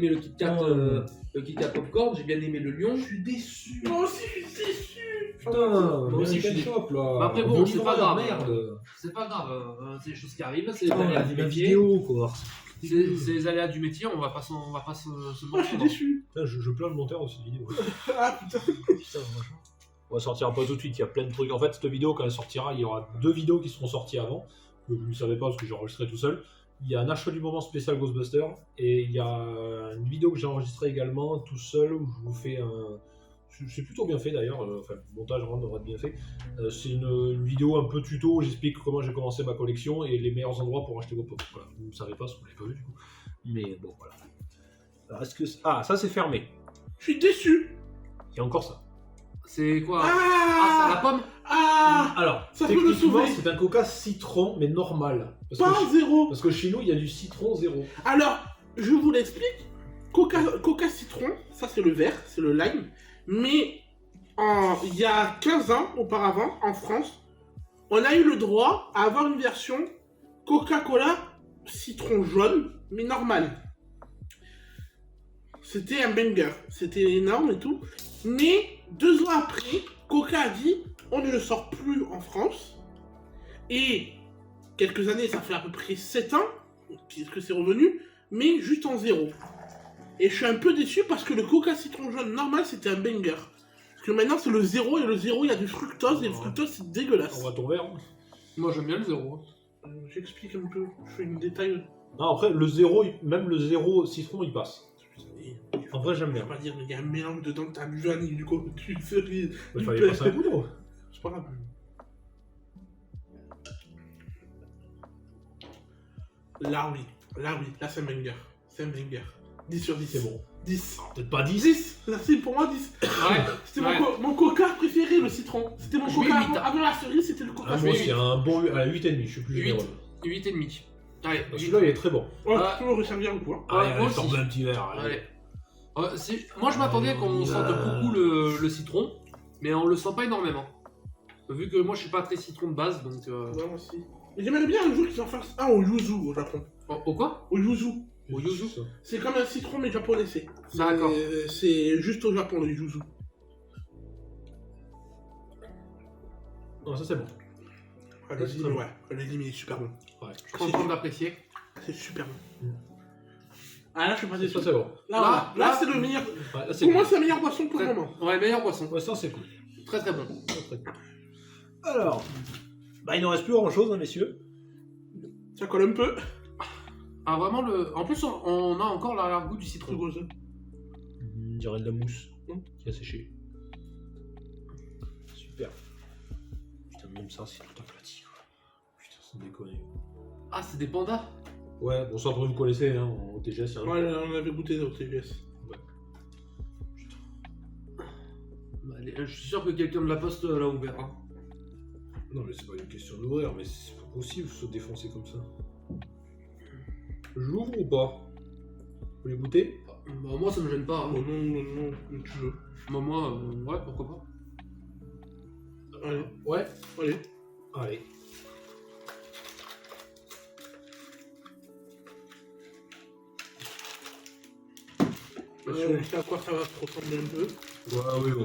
le Kit Kat, le Kit Kat Popcorn. J'ai bien aimé le Lion. Je suis déçu. Moi aussi, je suis déçu. Putain, moi aussi, je suis Shop là. Mais après, bon, c'est pas grave. Merde. C'est pas grave, c'est des choses qui arrivent, c'est les Putain, aléas la du métier. vidéo quoi. C'est les aléas du métier, on va pas se Moi, je suis mentir. déçu. Putain, je plains le monteur aussi de vidéo. Ah putain. Putain, machin. On va sortir pas tout de suite, il y a plein de trucs. En fait, cette vidéo, quand elle sortira, il y aura 2 vidéos qui seront sorties avant. Que vous ne savez pas parce que j'ai enregistré tout seul. Il y a un achat du moment spécial Ghostbuster. Et il y a une vidéo que j'ai enregistrée également tout seul où je vous fais un. C'est plutôt bien fait d'ailleurs, enfin le montage vraiment devrait être bien fait. C'est une vidéo un peu tuto où j'explique comment j'ai commencé ma collection et les meilleurs endroits pour acheter vos pop. Voilà. Vous ne savez pas ce que vous l'avez pas vu du coup. Mais bon voilà. Alors, est-ce que. Ah, ça c'est fermé. Je suis déçu. Il y a encore ça. C'est quoi? Ah, c'est la pomme? Ah. Alors, Ça peut me techniquement, sauver. c'est un coca citron, mais normal. Pas zéro. Parce que chez nous, il y a du citron zéro. Alors, je vous l'explique. Coca citron, ça c'est le vert, c'est le lime. Mais il y a 15 ans auparavant, en France, on a eu le droit à avoir une version Coca-Cola citron jaune, mais normale. C'était un banger, c'était énorme et tout. Mais 2 ans après, Coca a dit on ne le sort plus en France. Et quelques années, ça fait à peu près 7 ans que c'est revenu, mais juste en zéro. Et je suis un peu déçu parce que le Coca citron jaune normal c'était un banger. Parce que maintenant c'est le zéro et le zéro il y a du fructose et le fructose c'est dégueulasse. On va ton verre. Moi j'aime bien le zéro. J'explique un peu, je fais une détail. Non, après, le zéro, même le zéro citron, il passe. En vrai, j'aime Je bien. vais pas dire, mais il y a un mélange dedans, t'as du vanille, du coco, du cerise. Il du fallait pain. passer un coup d'eau. C'est pas grave. Là oui, là c'est un banger. C'est un banger. 10 sur 10. C'est bon. 10. Peut-être pas 10. 10 là, c'est pour moi 10. Ouais. C'était Ouais. mon coca préféré, le citron. C'était mon Je coca mets huit. avant la cerise, c'était le coca Ah, moi, cerise. c'est un bon à 8,5, je suis plus 8. généreux. 8,5. Allez, Celui-là, il est très bon. Ouais, Ouais. tu peux me resservir le coup. Hein. Allez, moi allez, sors aussi. un petit verre. Allez. Moi je m'attendais qu'on sente beaucoup le citron, mais on le sent pas énormément. Vu que moi je suis pas très citron de base, donc... Ouais, moi aussi. Mais j'aimerais bien un jour qu'ils en fassent un au yuzu au Japon. Au quoi? Au yuzu. Au yuzu. C'est comme un citron mais japonais. D'accord. C'est juste au Japon le yuzu. Non, ça c'est bon. Allez-y, très bon. ouais. Allez-y, mais il est super bon. Je suis content d'apprécier. C'est super bon. Ah là, je suis pas déçu. Ça, c'est bon. Là, c'est le meilleur. Ouais, là, c'est Pour moi, cool. c'est la meilleure boisson pour le Très- moment. Ouais, meilleur poisson. Ouais, ça, c'est cool. Très très bon. Alors, bah, il n'en reste plus grand-chose, hein, messieurs. Ça colle un peu. Ah, vraiment, en plus, on a encore l'arrière-goût du citron. Rugose. On dirait de la mousse qui a séché. Super. Putain, même ça, c'est tout aplati, quoi. Putain, c'est déconné. Ah, c'est des pandas. Ouais, bon, ça, après, vous connaissez, hein, au TGS, c'est un... Ouais, on avait goûté au TGS. Bah, je suis sûr que quelqu'un de la poste l'a ouvert. Hein. Non, mais c'est pas une question d'ouvrir, mais c'est pas possible de se défoncer comme ça. Je l'ouvre ou pas? Vous voulez goûter? Bah, moi, ça me gêne pas. Oh Hein. non, comme tu veux. Bah, moi, ouais, pourquoi pas. Allez, Ouais. allez. Allez. Je sais à quoi ça va se ressembler un peu. Ouais, oui, oui.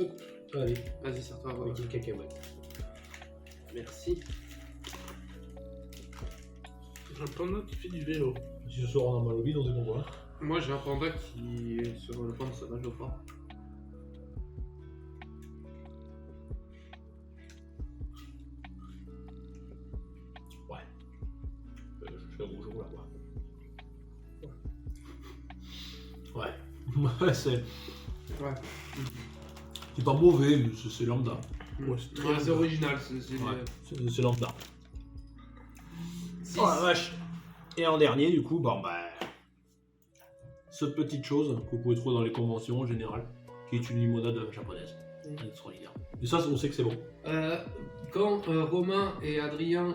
Hop, allez. Vas-y, serre-toi. Ouais. Avec une cacahuète. Merci. J'ai un panda qui fait du vélo. Si ce soir on a mal au bide, on se comprend. Moi, j'ai un panda qui est sur le point de se nage au fort. Ouais. Je fais un bonjour là, quoi. Ouais. Ouais, c'est. Ouais. C'est pas mauvais, mais c'est lambda. Ouais, c'est très Ouais, c'est bien. original. Ouais, c'est lambda. Six. Oh la vache. Et en dernier, du coup, bon bah. Cette petite chose que vous pouvez trouver dans les conventions en général, qui est une limonade japonaise. Extraordinaire. Et ça, on sait que c'est bon. Quand Romain et Adrien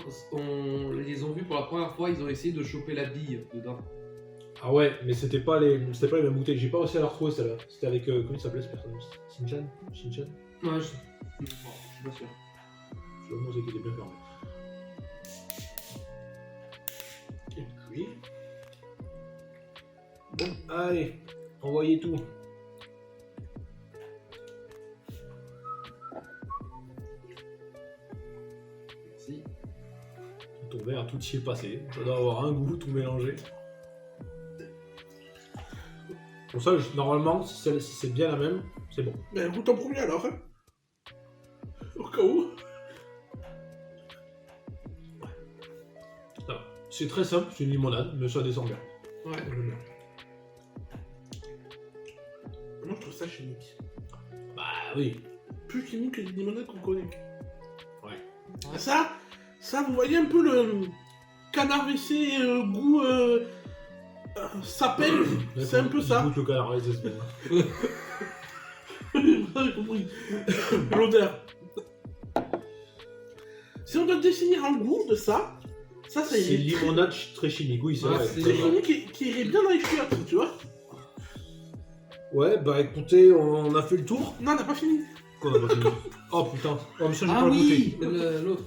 les ont vus pour la première fois, ils ont essayé de choper la bille dedans. Ah ouais, mais c'était pas les mêmes bouteilles. J'ai pas réussi à la retrouver celle-là. C'était avec comment il s'appelait ce personnage? Shinchan. Ouais, je suis pas sûr. Je vois c'était bien fermé. Oui. Bon, allez, envoyez tout. Merci. Ton verre, tout y est passé. Ça doit avoir un goût, tout mélangé. Pour ça, normalement, si c'est bien la même, c'est bon. Ben, goûte en premier alors. Hein. Au cas où. Ça va. C'est très simple, c'est une limonade, mais ça descend bien. Ouais. J'aime bien. Moi, je trouve ça chimique. Bah oui. Plus chimique que les limonades qu'on connaît. Ouais. Ça, vous voyez un peu le canard WC goût sapin. C'est un peu ça. Goûte le canard, ouais, c'est ça. Vous avez compris. L'odeur. Si on doit définir un goût de ça, ça C'est est limonade très chimique, oui, c'est Ouais, vrai. c'est- très chimique qui irait bien dans les chiottes, tu vois. Ouais, bah écoutez, on a fait le tour. Non, on n'a pas fini. Quoi, on a pas fini. Oh putain, oh, mais ça j'ai Ah pas oui, goûté. l'autre.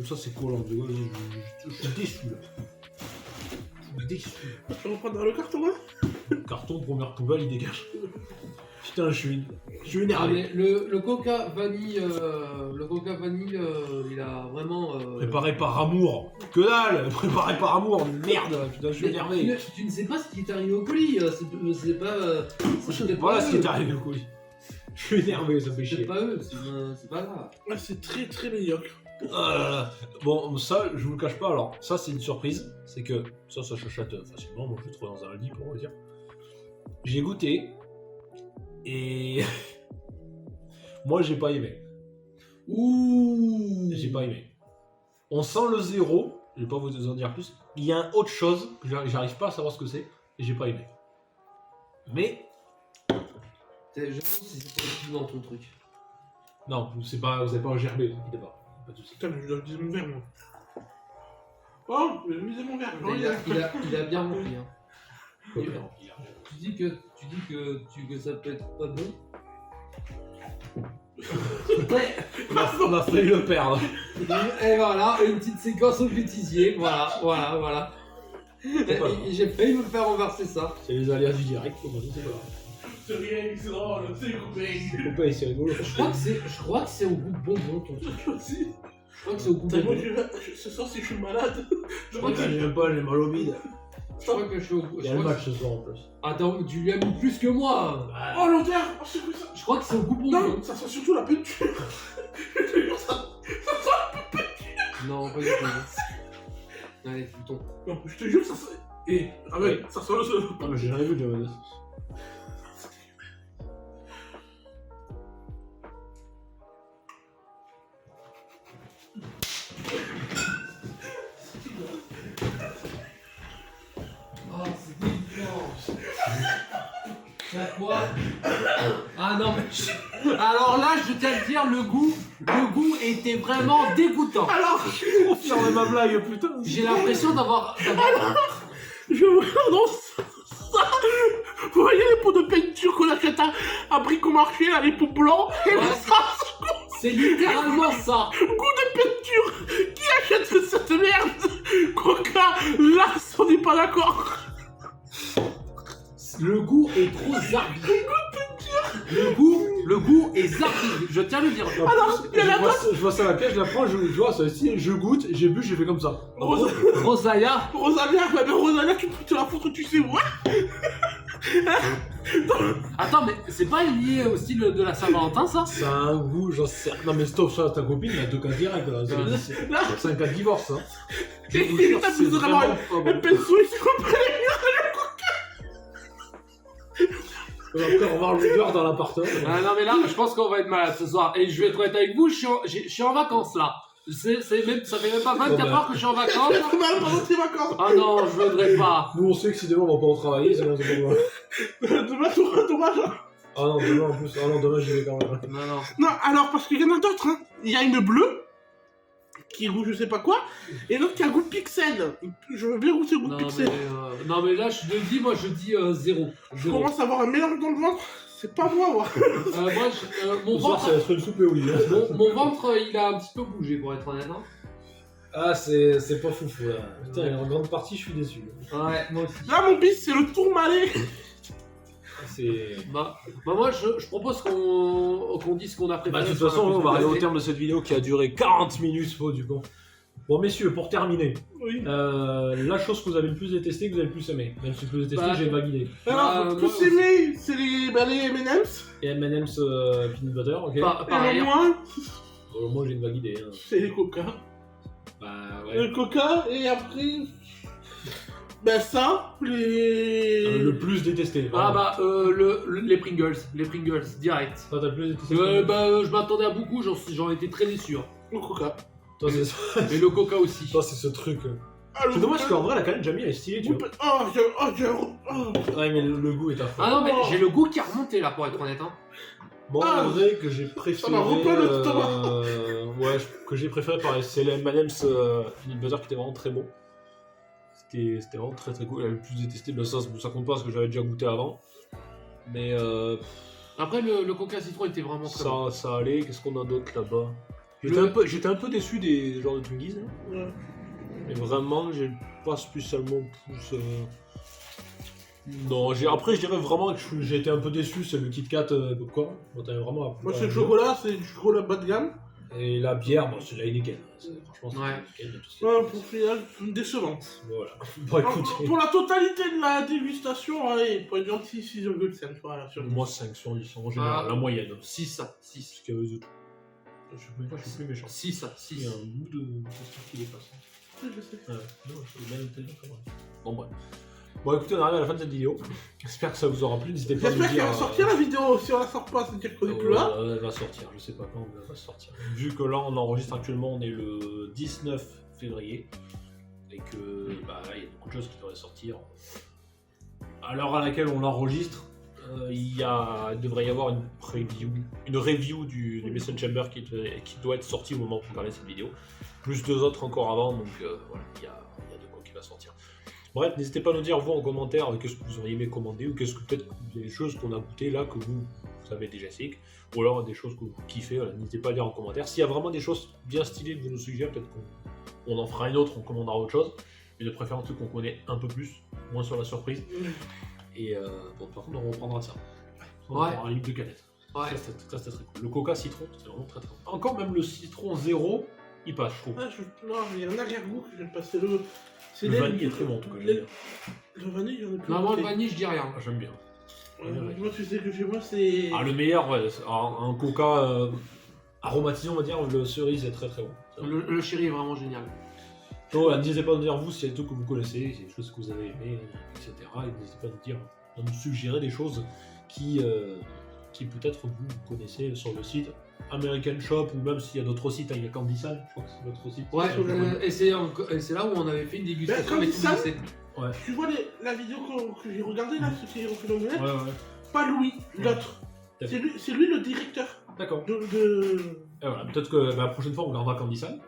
Ça c'est collant, je suis déçu là. Je suis déçu. Tu reprends dans le carton là. Carton, première poubelle, il dégage. Putain, je suis Ah, énervé. mais le Coca vanille, il a vraiment. Préparé par amour. Que dalle. Préparé par amour, merde. Putain, je suis Mais énervé. tu ne sais pas ce qui est arrivé au colis, c'est pas. C'était pas Voilà ce qui eux. est arrivé au colis. Je suis énervé, ça me fait C'est chier. pas eux, c'est pas grave. Ouais, c'est très très médiocre. Bon, ça, je vous le cache pas. Alors, ça, c'est une surprise. C'est que ça s'achète facilement. Moi, je le trouve dans un lit pour vous dire. J'ai goûté et moi, j'ai pas aimé. Ouh. J'ai pas aimé. On sent le zéro. Je vais pas vous en dire plus. Il y a un autre chose que j'arrive pas à savoir ce que c'est et j'ai pas aimé. Mais Je me demande si c'est pas du tout dans ton truc. non, c'est pas, vous avez pas gerbé, vous inquiétez pas. Pas de soucis. Putain, mais je dois viser mon verre moi. Oh, je vais viser mon verre. Il a bien rempli. Hein. Il Et- a- il a- Tu dis que ça peut être pas bon. Ouais. On a failli le perdre. Et voilà, une petite séquence au bêtisier. Voilà. C'est pas grave. Et j'ai failli me faire renverser ça. C'est les aléas du direct, comment dire, c'est pas grave. C'est rien, c'est drôle, c'est coupé. C'est copain, c'est rigolo. Je crois que c'est au goût de bonbon ton truc. Aussi. Je crois que c'est au goût Tellement bonbon. ce soir, si je suis malade. Je crois que Je n'aime pas, j'ai mal au bide. je crois que je suis au goût. Il y a le match ce soir en plus. Attends, tu lui as mis plus que moi. Oh l'odeur! Oh, c'est quoi ça? Je crois que c'est au goût bonbon. Non, ça sent surtout la peinture. Je te jure, ça. Non, pas du tout. Allez, bouton. Non, je te jure, ça sent. Et Ah ouais, ça sent le. Non, mais j'ai jamais vu de mayonnaise. oh, c'est dégueulasse. Pourquoi? Ah non, mais alors là, je tiens à te dire, le goût était vraiment dégoûtant. Alors, Trop fier de ma blague, putain. J'ai l'impression d'avoir. je non, ça. Vous voyez les pots de peinture qu'on achète à Bricomarché, là, les pots blancs? Et Ouais. ça, C'est littéralement ça. goût de peinture! Qui achète cette merde? Coca, là, on n'est pas d'accord. Le goût est trop zarbi. Le goût est zarbi. Je tiens à le dire. Alors, il y a la je vois ça à la pièce, je la prends, je vois ça aussi, je goûte, j'ai bu, j'ai fait comme ça. Rosalia. Rosalia, mais Rosalia, tu peux te la foutre, tu sais où? Attends, mais c'est pas lié au style de la Saint-Valentin, ça? Ça a un goût, j'en sais. Non mais stop, ça, ta copine, il y a 2 cas directs là. Là, C'est un cas de divorce, hein. Je vous il jure, tape c'est vraiment vraiment pas un bon. pinceau, il se comprend. Après, on va l'odeur dans l'appartement. Ah non, mais là, je pense qu'on va être malade ce soir. Et je vais être honnête avec vous, je suis en vacances là. Même, ça fait même pas 24 Bon, bah. heures que je suis en vacances. Mal pendant tes vacances. Ah non, je voudrais pas. Nous, on sait que si demain on va pas en travailler, c'est bon, c'est bon. Demain, t'auras dommage. Ah non, demain en plus, ah non, demain j'y vais quand même. Non, non. Non, alors, parce qu'il y en a d'autres, hein. Il y a une bleue, qui est goût je sais pas quoi, et l'autre qui a goût pixel. Je veux bien goûter le goût Non pixel. mais là, je te le dis, moi je dis 0. Je commence à avoir un mélange dans le ventre. C'est pas moi. Moi, mon Ce soir, ventre, ça va être une soupe et olive. mon ventre, il a un petit peu bougé pour être honnête. Hein. Ah, c'est pas foufou là. Putain, en grande partie, je suis déçu. Ouais, moi aussi. Là, mon bis, c'est le tourmalet. C'est. Bah moi, je propose qu'on dise ce qu'on a préparé. Bah, de toute façon, on va arriver au terme de cette vidéo qui a duré 40 minutes, faut du coup. Bon, messieurs, pour terminer, Oui. la chose que vous avez le plus détestée, que vous avez le plus aimé. Même si vous détestez, Bah, j'ai une vague idée. Alors, tous moi- aimés, c'est les M&M's. Et M&M's peanut butter, ok. Pareil. Et le moins, Moi, j'ai une vague idée. Hein. c'est les Coca. Bah, ouais. Le Coca, et après. Ben ça, les. Le plus détesté. Ah vraiment. bah, les Pringles, direct. Toi, t'as le plus détesté. Je m'attendais à beaucoup, j'en étais très déçu. Hein. Le Coca. Toi, c'est Et le Coca aussi. toi, c'est ce truc. Ah, le C'est dommage Coca. qu'en vrai, la canette Jamie, elle est stylée, tu vois. Oh. Ouais, mais le goût est affreux. Ah non, mais j'ai le goût qui a remonté là, pour être honnête. Hein. Bon, Ah, en vrai, que j'ai préféré. m'a repeint le stomac. Ouais, que j'ai préféré, pareil, c'est les M&M's peanut butter qui était vraiment très bon. C'était vraiment très très cool. Le plus détesté, ben ça compte pas parce que j'avais déjà goûté avant. Mais Après, le Coca citron était vraiment très bon. ça allait. Qu'est-ce qu'on a d'autre là-bas? Le- J'étais un peu déçu des genres de Twinkies. Hein. Ouais. Mais vraiment, j'ai pas spécialement plus. Non, après, je dirais vraiment que j'ai été un peu déçu. C'est le Kit Kat Popcorn. Bon, t'avais vraiment. Moi, c'est le chocolat, c'est du chocolat bas de gamme. Et la bière, bon, c'est la Heineken. Franchement, c'est Ouais. la Heineken de tout ce Ouais, pour final, décevante. Voilà. Bon, écoutez. Pour la totalité de la dégustation, allez, pour être gentil, 6,5. Voilà, sur Moi, 5 sur 10 en général, Ah. la moyenne. 6. Parce qu'il y avait de tout. Je suis plus méchant. 6. Il y a un bout de ce qui dépasse. Je sais. Ouais, non, je suis bien intelligent quand même. Bon, bref. Bon, écoutez, on arrive à la fin de cette vidéo. J'espère que ça vous aura plu. N'hésitez pas à nous J'espère qu'elle dire. va sortir la vidéo. Si on la sort pas, c'est-à-dire qu'on est plus là. Elle va sortir, je sais pas quand, mais elle va sortir. Vu que là, on enregistre actuellement, on est le 19 février. Et que, bah, il y a beaucoup de choses qui devraient sortir. À l'heure à laquelle on l'enregistre, il devrait y avoir une review du Mason Chamber qui doit être sortie au moment où vous regardez cette vidéo. Plus 2 autres encore avant, donc voilà, il y a de quoi qui va sortir. Bref, n'hésitez pas à nous dire, vous, en commentaire, qu'est-ce que vous auriez aimé commander, ou qu'est-ce que peut-être des choses qu'on a goûtées là que vous avez déjà essayé, ou alors des choses que vous kiffez, voilà, n'hésitez pas à dire en commentaire. S'il y a vraiment des choses bien stylées que vous nous suggérez, peut-être qu'on en fera une autre, on commandera autre chose, mais de préférence un truc qu'on connaît un peu plus, moins sur la surprise. Et bon, par contre, on reprendra de ça. On Ouais. aura un livre de canettes. Ouais. Ça, c'était très cool. Le Coca citron, c'est vraiment très très bon. Encore même le citron zéro, Il passe, je trouve. Ah, non, il y a un arrière-goût que j'aime pas. C'est le. C'est Le vanille est très bon en tout cas, j'aime bien. Le vanille, j'en ai plus. Non, moi, le goûté. vanille, je dis rien. Ah, j'aime bien. Moi, tu sais que chez moi, c'est. Ah, le meilleur, ouais, un coca aromatisé, on va dire, le cerise est très très bon. C'est vrai. Le chéri est vraiment génial. Donc, n'hésitez pas à nous dire vous s'il y a des trucs que vous connaissez, s'il y a des choses que vous avez aimées, etc. Et n'hésitez pas à nous dire, à nous suggérer des choses qui peut-être vous connaissez sur le site American Shop ou même s'il y a d'autres sites, hein, il y a Candy Sun, je crois que c'est notre site. Ouais, sur le- et c'est là où on avait fait une dégustation Ben, avec comme tous ça, les sets. Ouais. Tu vois la vidéo que j'ai regardée là, ce qui est refait l'omelette? Ouais. Pas Louis, l'autre. D'accord. C'est lui le directeur D'accord. de... Et voilà, peut-être que la prochaine fois on regardera Candy Sun.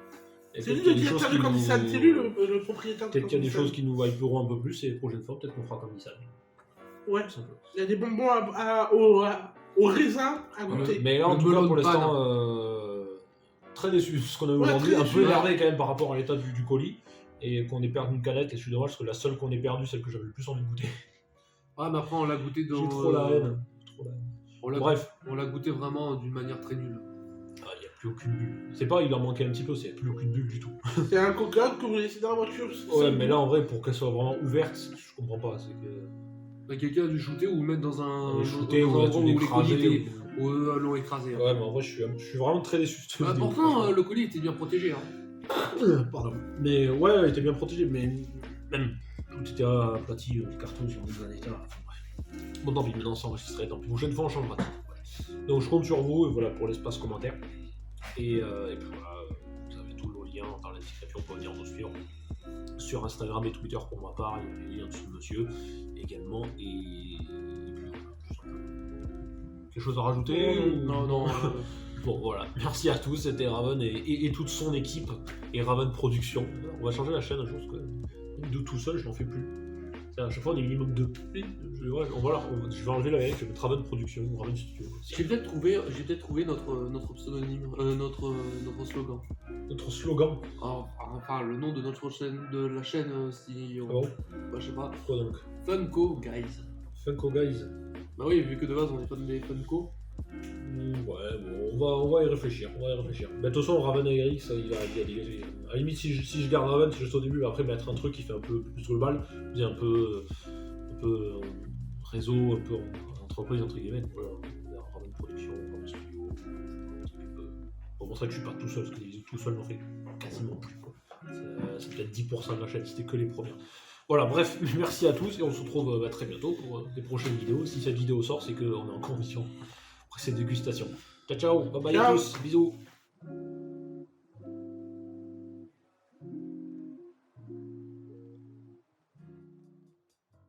Et C'est lui peut-être le qu'il y a des choses directeur de qui Candy Sun, nous- c'est lui le propriétaire de Peut-être qu'il y a des Candy Sun. choses qui nous hyperont un peu plus et la prochaine fois peut-être qu'on fera Candy Sun. Ouais, Tout simplement. il y a des bonbons au raisin à goûter. Mais là, en Le tout cas, melon pour de l'instant, très déçu de ce qu'on a eu Ouais, aujourd'hui. très Un déçu, peu ouais. énervé quand même par rapport à l'état du colis. Et qu'on ait perdu une canette. Et je suis dommage parce que la seule qu'on ait perdue, celle que j'avais le plus envie de goûter. Ouais, mais après, on l'a goûté dans. J'ai trop la haine. Bref, On l'a goûté vraiment d'une manière très nulle. il n'y a plus aucune bulle. C'est pas, il en manquait un petit peu, c'est plus aucune bulle du tout. C'est un coca que vous laissez dans la voiture. Ouais, mais là en vrai, pour qu'elle soit vraiment ouverte, je comprends pas. C'est que. Bah, quelqu'un a dû shooter ou mettre dans un. Shooter dans ou un être endroit où les écrasé. colis étaient. Où l'ont écrasé. hein. Ouais, mais en vrai, je suis vraiment très déçu. de cette Bah, vidéo, pourtant, franchement. le colis était bien protégé. Hein. Pardon. Mais ouais, elle était bien protégée, mais même tout était aplati, les cartons sont dans un état. Enfin, bref. Bon, tant pis, maintenant c'est enregistré, tant pis. Prochaine fois, on changera tout. Ouais. Donc je compte sur vous, et voilà, pour l'espace commentaire. Et puis voilà, vous avez tous nos liens dans la description pour venir nous suivre. Sur Instagram et Twitter pour ma part, il y a les liens dessus de monsieur également. Et puis voilà, tout simplement. Quelque chose à rajouter ou- Non. Bon voilà, merci à tous, c'était Raven et toute son équipe et Raven Production. On va changer la chaîne un jour parce que de tout seul je n'en fais plus. C'est à chaque fois on est minimum 2. Je vais enlever la L, je vais mettre Raven Production ou Raven Studio. J'ai peut-être trouvé notre pseudonyme, notre slogan. Notre slogan. Enfin, le nom de notre chaîne, de la chaîne, si on... Ah bon Bah, je sais pas. Quoi donc? Funko Guys. Funko Guys. Bah oui, vu que de base on est fan des Funko. Ouais, bon, on va y réfléchir. Mais de toute façon, Raven et Eric, ça, il va dégager. À la limite, si je garde Raven, c'est juste au début, mais après mettre un truc qui fait un peu plus global, un peu réseau, un peu entreprise, entre guillemets. Donc voilà, Raven Production, Raven Studio, un truc un peu. Pour montrer que je suis pas tout seul, parce que tout seul n'en fait quasiment plus. Quoi. C'est peut-être 10% de la chaîne, c'était que les premières. Voilà, bref, merci à tous et on se retrouve très bientôt pour des prochaines vidéos. Si cette vidéo sort, c'est qu'on est en condition après cette dégustation. Ciao, ciao, bye bye à Ciao. tous, bisous.